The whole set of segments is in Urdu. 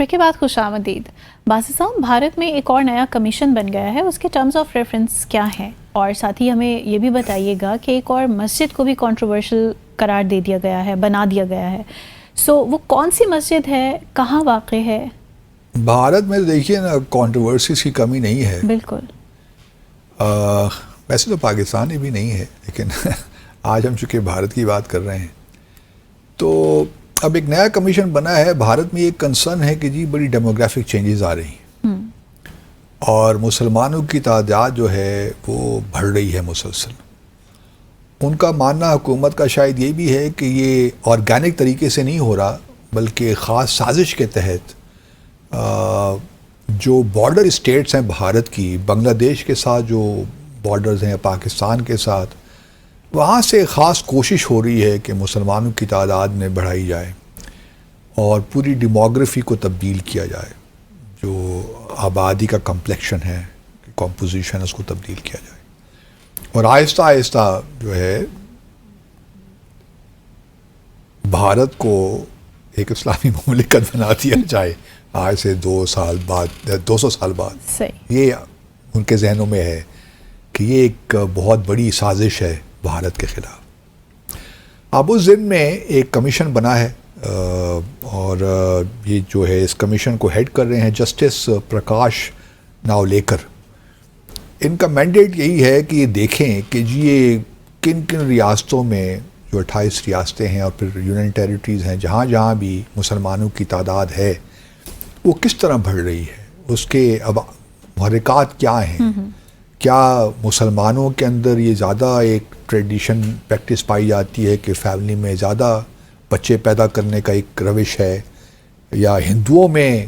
کے بعد خوش آمدید. باسط صاحب، بھارت میں ایک اور نیا کمیشن بن گیا ہے، اس کے ٹرمز آف ریفرنس کیا ہیں؟ اور ساتھ ہی ہمیں یہ بھی بتائیے گا کہ ایک اور مسجد کو بھی کنٹروورشل قرار دے دیا گیا ہے، بنا دیا گیا ہے. وہ کون سی مسجد ہے، کہاں واقع ہے؟ بھارت میں دیکھیے نا، کنٹروورسیز کی کمی نہیں ہے. بالکل. ویسے تو پاکستان میں بھی نہیں ہے، لیکن آج ہم چونکہ بھارت کی بات کر رہے ہیں تو اب ایک نیا کمیشن بنا ہے. بھارت میں ایک کنسرن ہے کہ جی بڑی ڈیموگرافک چینجز آ رہی ہیں اور مسلمانوں کی تعداد جو ہے وہ بڑھ رہی ہے مسلسل. ان کا ماننا حکومت کا شاید یہ بھی ہے کہ یہ آرگینک طریقے سے نہیں ہو رہا، بلکہ خاص سازش کے تحت جو بارڈر اسٹیٹس ہیں بھارت کی، بنگلہ دیش کے ساتھ جو بارڈرز ہیں پاکستان کے ساتھ، وہاں سے خاص کوشش ہو رہی ہے کہ مسلمانوں کی تعداد میں بڑھائی جائے اور پوری ڈیموگرافی کو تبدیل کیا جائے. جو آبادی کا کمپلیکشن ہے، کمپوزیشن، اس کو تبدیل کیا جائے اور آہستہ آہستہ جو ہے بھارت کو ایک اسلامی مملکت بنا دیا جائے آج سے 200 سال بعد. صحیح. یہ ان کے ذہنوں میں ہے کہ یہ ایک بہت بڑی سازش ہے بھارت کے خلاف. اب اس دن میں ایک کمیشن بنا ہے اور یہ جو ہے اس کمیشن کو ہیڈ کر رہے ہیں جسٹس پرکاش ناولیکر. ان کا مینڈیٹ یہی ہے کہ یہ دیکھیں کہ جی یہ کن کن ریاستوں میں، جو 28 ریاستیں ہیں اور پھر یونین ٹیریٹریز ہیں، جہاں جہاں بھی مسلمانوں کی تعداد ہے وہ کس طرح بڑھ رہی ہے، اس کے اب محرکات کیا ہیں. کیا مسلمانوں کے اندر یہ زیادہ ایک ٹریڈیشن پریکٹس پائی جاتی ہے کہ فیملی میں زیادہ بچے پیدا کرنے کا ایک روش ہے، یا ہندوؤں میں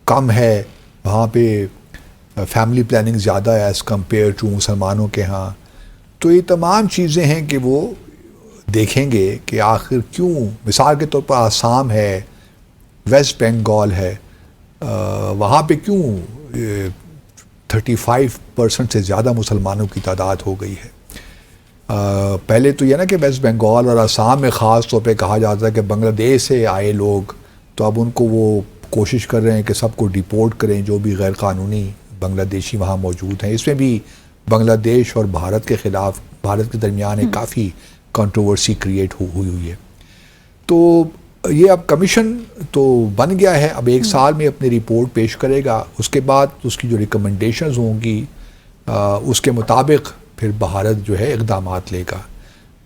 کم ہے، وہاں پہ فیملی پلاننگ زیادہ ہے ایز کمپیئر ٹو مسلمانوں کے ہاں. تو یہ تمام چیزیں ہیں کہ وہ دیکھیں گے کہ آخر کیوں، مثال کے طور پر آسام ہے، ویسٹ بنگال ہے، وہاں پہ کیوں 35% سے زیادہ مسلمانوں کی تعداد ہو گئی ہے. پہلے تو یہ نا کہ ویسٹ بنگال اور آسام میں خاص طور پہ کہا جاتا ہے کہ بنگلہ دیش سے آئے لوگ، تو اب ان کو وہ کوشش کر رہے ہیں کہ سب کو ڈیپورٹ کریں جو بھی غیر قانونی بنگلہ دیشی وہاں موجود ہیں. اس میں بھی بنگلہ دیش اور بھارت کے خلاف، بھارت کے درمیان ایک کافی کنٹروورسی کریٹ ہوئی ہے. تو یہ اب کمیشن تو بن گیا ہے، اب 1 سال میں اپنی رپورٹ پیش کرے گا. اس کے بعد اس کی جو ریکمنڈیشنز ہوں گی اس کے مطابق پھر بھارت جو ہے اقدامات لے گا.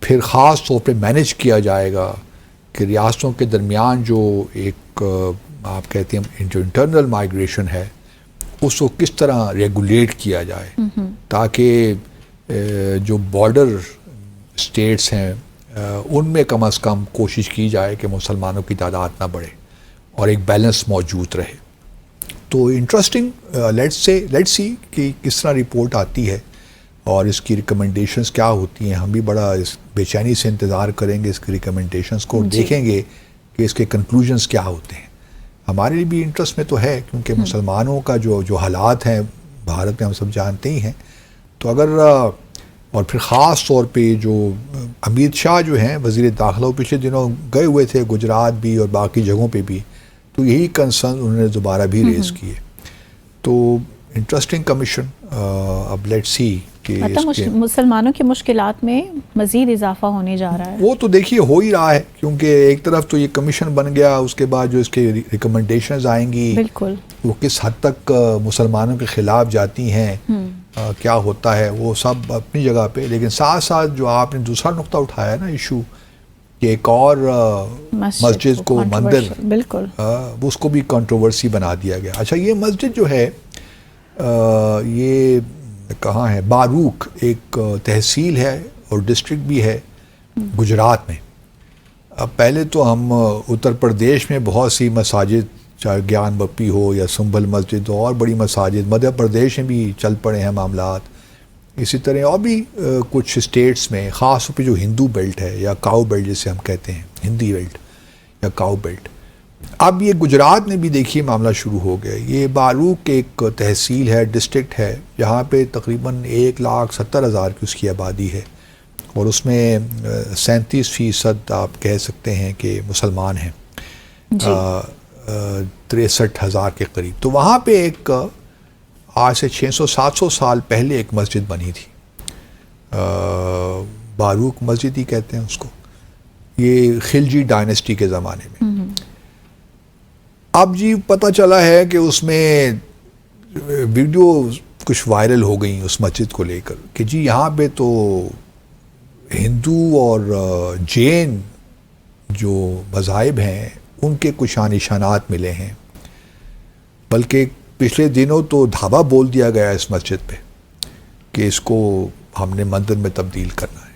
پھر خاص طور پہ مینیج کیا جائے گا کہ ریاستوں کے درمیان جو ایک آپ کہتے ہیں جو انٹرنل مائیگریشن ہے اس کو کس طرح ریگولیٹ کیا جائے تاکہ جو بارڈر اسٹیٹس ہیں ان میں کم از کم کوشش کی جائے کہ مسلمانوں کی تعداد نہ بڑھے اور ایک بیلنس موجود رہے. تو انٹرسٹنگ، لیٹس سی کہ کس طرح رپورٹ آتی ہے اور اس کی ریکمنڈیشنز کیا ہوتی ہیں. ہم بھی بڑا اس بے چینی سے انتظار کریں گے اس کی ریکمنڈیشنز کو، دیکھیں گے کہ اس کے کنکلوژنز کیا ہوتے ہیں. ہمارے لیے بھی انٹرسٹ میں تو ہے کیونکہ مسلمانوں کا جو حالات ہیں بھارت میں ہم سب جانتے ہی ہیں. تو اگر اور پھر خاص طور پہ جو امیت شاہ جو ہیں وزیر داخلہ، وہ پچھلے دنوں گئے ہوئے تھے گجرات بھی اور باقی جگہوں پہ بھی، تو یہی کنسرن انہوں نے دوبارہ بھی ریز کیے. تو انٹرسٹنگ کمیشن. اب لیٹس سی کہ مسلمانوں کی مشکلات میں مزید اضافہ ہونے جا رہا ہے. وہ تو دیکھیے ہو ہی رہا ہے، کیونکہ ایک طرف تو یہ کمیشن بن گیا، اس کے بعد جو اس کے ریکمنڈیشنز آئیں گی بالکل وہ کس حد تک مسلمانوں کے خلاف جاتی ہیں، کیا ہوتا ہے، وہ سب اپنی جگہ پہ. لیکن ساتھ ساتھ جو آپ نے دوسرا نقطہ اٹھایا نا ایشو، کہ ایک اور مسجد کو مندر، بالکل اس کو بھی کنٹروورسی بنا دیا گیا. اچھا، یہ مسجد جو ہے یہ کہاں ہے؟ باروک ایک تحصیل ہے اور ڈسٹرکٹ بھی ہے گجرات میں. اب پہلے تو ہم اتر پردیش میں بہت سی مساجد، چاہے گیان بپی ہو یا سنبھل مسجد ہو اور بڑی مساجد، مدھیہ پردیش میں بھی چل پڑے ہیں معاملات. اسی طرح اور بھی کچھ اسٹیٹس میں، خاص طور پہ جو ہندو بیلٹ ہے یا کاؤ بیلٹ جسے ہم کہتے ہیں، ہندی بیلٹ یا کاؤ بیلٹ. اب یہ گجرات میں بھی دیکھیے معاملہ شروع ہو گیا. یہ باروک ایک تحصیل ہے، ڈسٹرکٹ ہے، جہاں پہ تقریباً 1,70,000 کی اس کی آبادی ہے اور اس میں 37% آپ کہہ سکتے ہیں کہ مسلمان ہیں. 63,000 کے قریب. تو وہاں پہ ایک آج سے 600-700 سال پہلے ایک مسجد بنی تھی, باروک مسجد ہی کہتے ہیں اس کو, یہ خلجی ڈائنسٹی کے زمانے میں. اب جی پتہ چلا ہے کہ اس میں ویڈیو کچھ وائرل ہو گئی اس مسجد کو لے کر کہ جی یہاں پہ تو ہندو اور جین جو مذاہب ہیں ان کے کچھ نشانات ملے ہیں, بلکہ پچھلے دنوں تو دھاوا بول دیا گیا اس مسجد پہ کہ اس کو ہم نے مندر میں تبدیل کرنا ہے.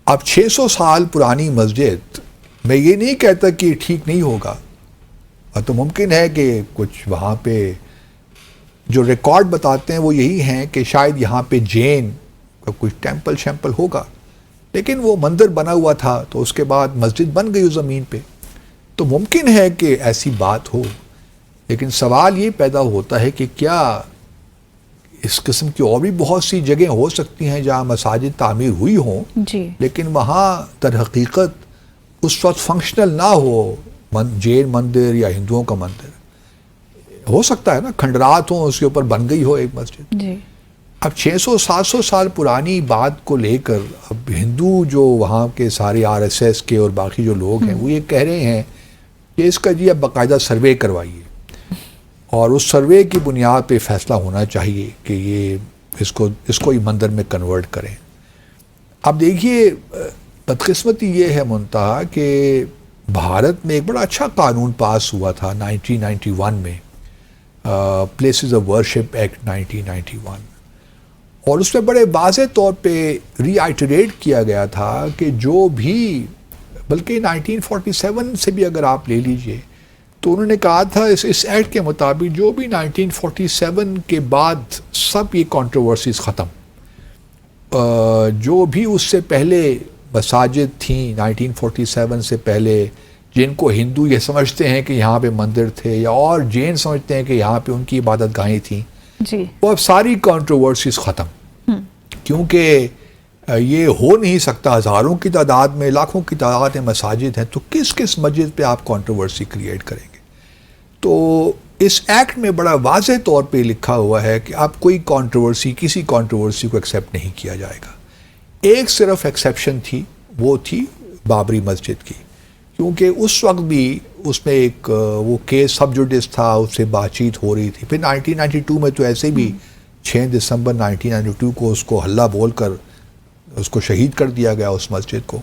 اب 600 سال پرانی مسجد, میں یہ نہیں کہتا کہ ٹھیک نہیں ہوگا, اور تو ممکن ہے کہ کچھ وہاں پہ جو ریکارڈ بتاتے ہیں وہ یہی ہیں کہ شاید یہاں پہ جین کا کچھ ٹیمپل شیمپل ہوگا, لیکن وہ مندر بنا ہوا تھا تو اس کے بعد مسجد بن گئی اس زمین پہ, تو ممکن ہے کہ ایسی بات ہو. لیکن سوال یہ پیدا ہوتا ہے کہ کیا اس قسم کی اور بھی بہت سی جگہیں ہو سکتی ہیں جہاں مساجد تعمیر ہوئی ہوں جی, لیکن وہاں در حقیقت اس وقت فنکشنل نہ ہو جین مندر یا ہندوؤں کا مندر. ہو سکتا ہے نا کھنڈرات ہوں اس کے اوپر بن گئی ہو ایک مسجد. جی. اب 600-700 سال پرانی بات کو لے کر اب ہندو جو وہاں کے سارے RSS کے اور باقی جو لوگ ہیں وہ یہ کہہ رہے ہیں کہ اس کا جی اب باقاعدہ سروے کروائیے, اور اس سروے کی بنیاد پہ فیصلہ ہونا چاہیے کہ یہ اس کو ہی مندر میں کنورٹ کریں. اب دیکھیے بدقسمتی یہ ہے منتہا کہ بھارت میں ایک بڑا اچھا قانون پاس ہوا تھا 1991 میں, پلیسز آف ورشپ ایکٹ 1991, اور اس میں بڑے واضح طور پہ ری آئٹریٹ کیا گیا تھا کہ جو بھی, بلکہ 1947 سے بھی اگر آپ لے لیجئے تو انہوں نے کہا تھا اس ایکٹ کے مطابق جو بھی 1947 کے بعد سب یہ کنٹروورسیز ختم, جو بھی اس سے پہلے مساجد تھیں 1947 سے پہلے جن کو ہندو یہ سمجھتے ہیں کہ یہاں پہ مندر تھے یا اور جین سمجھتے ہیں کہ یہاں پہ ان کی عبادت گاہیں تھیں, جی, وہ اب ساری کنٹروورسیز ختم, کیونکہ یہ ہو نہیں سکتا. ہزاروں کی تعداد میں, لاکھوں کی تعداد میں مساجد ہیں, تو کس مسجد پہ آپ کنٹروورسی کریٹ کریں گے. تو اس ایکٹ میں بڑا واضح طور پہ لکھا ہوا ہے کہ اب کوئی کنٹروورسی, کسی کنٹروورسی کو ایکسیپٹ نہیں کیا جائے گا. ایک صرف ایکسیپشن تھی, وہ تھی بابری مسجد کی, کیونکہ اس وقت بھی اس میں ایک وہ کیس سب جوڈس تھا, اس سے بات چیت ہو رہی تھی. پھر 1992 میں تو ایسے بھی 6 دسمبر 1992 کو اس کو حلہ بول کر اس کو شہید کر دیا گیا اس مسجد کو.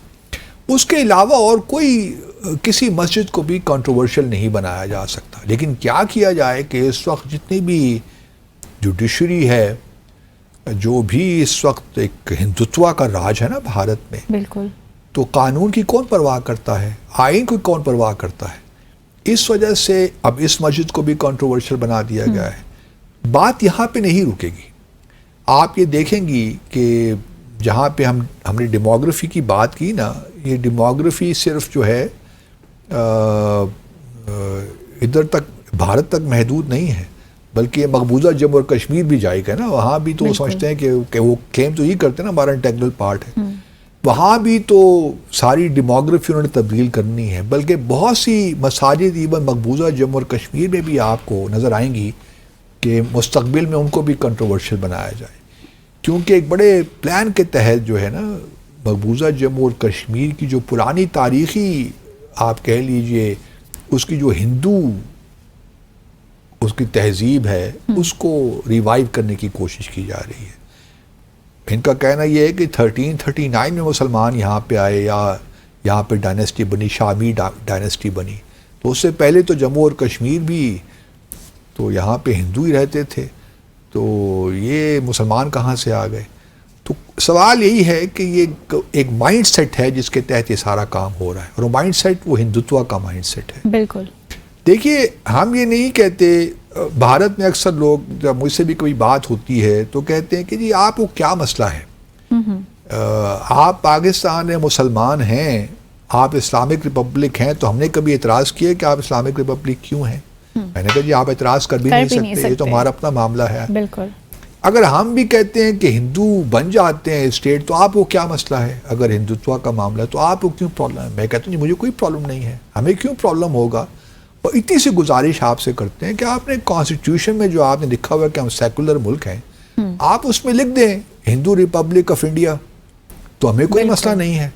اس کے علاوہ اور کوئی کسی مسجد کو بھی کنٹروورشل نہیں بنایا جا سکتا. لیکن کیا کیا جائے کہ اس وقت جتنی بھی جوڈیشری ہے, جو بھی اس وقت ایک ہندوتوا کا راج ہے نا بھارت میں, بالکل, تو قانون کی کون پرواہ کرتا ہے, آئین کی کون پرواہ کرتا ہے. اس وجہ سے اب اس مسجد کو بھی کنٹروورشل بنا دیا گیا ہے. بات یہاں پہ نہیں رکے گی. آپ یہ دیکھیں گی کہ جہاں پہ ہم نے ڈیموگرافی کی بات کی نا, یہ ڈیموگرافی صرف جو ہے ادھر تک بھارت تک محدود نہیں ہے, بلکہ مقبوضہ جموں اور کشمیر بھی جائے گا نا, وہاں بھی تو سمجھتے ہیں کہ وہ کلیم تو یہ کرتے ہیں نا ہمارا انٹیگرل پارٹ ہے, وہاں بھی تو ساری ڈیموگرافی انہوں نے تبدیل کرنی ہے. بلکہ بہت سی مساجد ایون مقبوضہ جموں اور کشمیر میں بھی آپ کو نظر آئیں گی کہ مستقبل میں ان کو بھی کنٹروورشل بنایا جائے, کیونکہ ایک بڑے پلان کے تحت جو ہے نا مقبوضہ جموں اور کشمیر کی جو پرانی تاریخی آپ کہہ لیجئے اس کی جو ہندو اس کی تہذیب ہے اس کو ریوائیو کرنے کی کوشش کی جا رہی ہے. ان کا کہنا یہ ہے کہ 1339 میں مسلمان یہاں پہ آئے یا یہاں پہ ڈائنسٹی بنی, شامی ڈائنسٹی بنی, تو اس سے پہلے تو جموں اور کشمیر بھی تو یہاں پہ ہندو ہی رہتے تھے, تو یہ مسلمان کہاں سے آ گئے. تو سوال یہی ہے کہ یہ ایک مائنڈ سیٹ ہے جس کے تحت یہ سارا کام ہو رہا ہے, اور وہ مائنڈ سیٹ وہ ہندوتوا کا مائنڈ سیٹ ہے. بالکل. دیکھیے ہم یہ نہیں کہتے, بھارت میں اکثر لوگ جب مجھ سے بھی کوئی بات ہوتی ہے تو کہتے ہیں کہ جی آپ کو کیا مسئلہ ہے, آپ پاکستان مسلمان ہیں, آپ اسلامک ریپبلک ہیں, تو ہم نے کبھی اعتراض کیا کہ آپ اسلامک ریپبلک کیوں ہیں. میں نے کہا جی آپ اعتراض کر بھی نہیں سکتے, یہ تو ہمارا اپنا معاملہ ہے. بالکل. اگر ہم بھی کہتے ہیں کہ ہندو بن جاتے ہیں اسٹیٹ, تو آپ کو کیا مسئلہ ہے. اگر ہندوتوا کا معاملہ ہے تو آپ کو کیوں پرابلم ہے. میں کہتا ہوں جی مجھے کوئی پرابلم نہیں ہے, ہمیں کیوں پرابلم ہوگا. اور اتنی سی گزارش آپ سے کرتے ہیں کہ آپ نے کانسٹیٹیوشن میں جو آپ نے لکھا ہوا ہے کہ ہم سیکولر ملک ہیں، آپ اس میں لکھ دیں ہندو ریپبلک آف انڈیا، تو ہمیں کوئی مسئلہ نہیں ہے.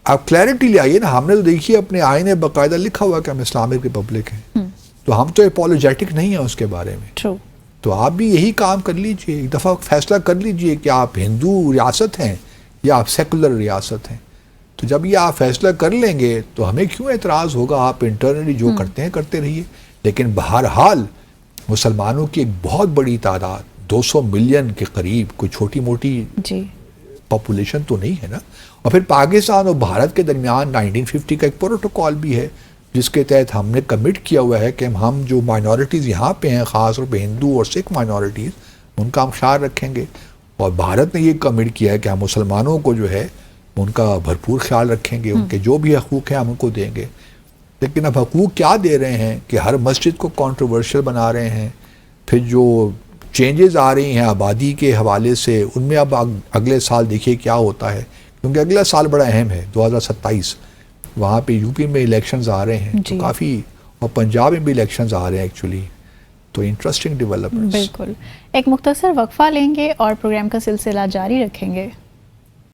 آپ کلیئرٹی لے آئیے نا. ہم نے تو دیکھیے اپنے آئین میں باقاعدہ لکھا ہوا کہ ہم اسلامک ریپبلک ہیں، تو ہم تو اپولوجیٹک نہیں ہیں اس کے بارے میں. ٹرو. تو آپ بھی یہی کام کر لیجئے، ایک دفعہ فیصلہ کر لیجئے کہ آپ ہندو ریاست ہیں یا آپ سیکولر ریاست ہیں. تو جب یہ آپ فیصلہ کر لیں گے تو ہمیں کیوں اعتراض ہوگا؟ آپ انٹرنلی جو کرتے ہیں کرتے رہیے. لیکن بہرحال مسلمانوں کی ایک بہت بڑی تعداد 200 ملین کے قریب، کوئی چھوٹی موٹی جی پاپولیشن تو نہیں ہے نا. اور پھر پاکستان اور بھارت کے درمیان 1950 کا ایک پروٹوکول بھی ہے جس کے تحت ہم نے کمٹ کیا ہوا ہے کہ ہم جو مائنورٹیز یہاں پہ ہیں، خاص طور پہ ہندو اور سکھ مائنورٹیز، ان کا ہم خیال رکھیں گے. اور بھارت نے یہ کمٹ کیا ہے کہ ہم مسلمانوں کو جو ہے ان کا بھرپور خیال رکھیں گے، ان کے جو بھی حقوق ہیں ہم ان کو دیں گے. لیکن اب حقوق کیا دے رہے ہیں کہ ہر مسجد کو کنٹروورشل بنا رہے ہیں. پھر جو چینجز آ رہی ہیں آبادی کے حوالے سے، ان میں اب اگلے سال دیکھیے کیا ہوتا ہے، کیونکہ اگلا سال بڑا اہم ہے 2027. وہاں پہ یو پی میں الیکشنز آ رہے ہیں تو کافی، اور پنجاب میں بھی الیکشنز آ رہے ہیں ایکچولی، تو انٹرسٹنگ ڈیولپمنٹس. بالکل. ایک مختصر وقفہ لیں گے اور پروگرام کا سلسلہ جاری رکھیں گے.